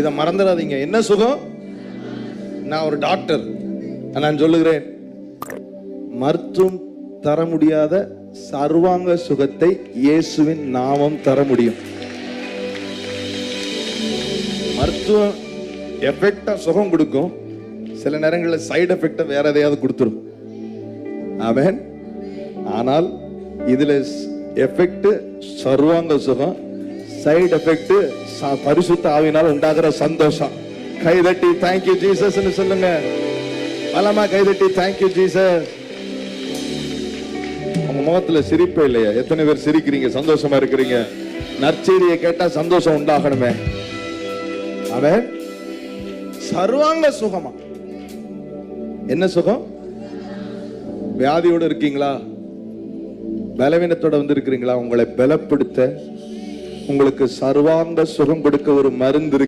இதை மறந்துடாதீங்க. என்ன சுகம்? நான் ஒரு டாக்டர், நான் சொல்லுகிறேன், மருத்துவம் தர முடியாத சர்வாங்க சுகத்தை இயேசுவின் நாமம் தர முடியும். மருத்துவம் எஃபெக்டா சுகம் கொடுக்கும், சில நேரங்களில் சைடு எஃபெக்டா வேற எதையாவது கொடுத்துரும். ஆமென். ஆனால் இதுல எஃபெக்ட் சர்வாங்க சுகம், சைடு எஃபெக்ட் பரிசுத்த ஆவியினால் உண்டாகிற சந்தோஷம். கைதட்டி தேங்க்யூ ஜீசஸ் சொல்லுங்க. பலமா கைதட்டி தேங்க்யூ ஜீசஸ். உங்க முகத்துல சிரிப்பே இல்லையா? எத்தனை பேர் சிரிக்கிறீங்க, சந்தோஷமா இருக்கிறீங்க? நற்செய்தியை கேட்டா சந்தோஷம் உண்டாகணுமே. ஆமென். சர்வாங்க சுகமா? என்ன சுகம்? வியாதியோடு இருக்கீங்களா? பலவீனத்தோட வந்து இருக்கிறீங்களா? உங்களை பலப்படுத்த, உங்களுக்கு சர்வாங்க சுகம் கொடுக்க ஒரு மருந்து இருக்கு.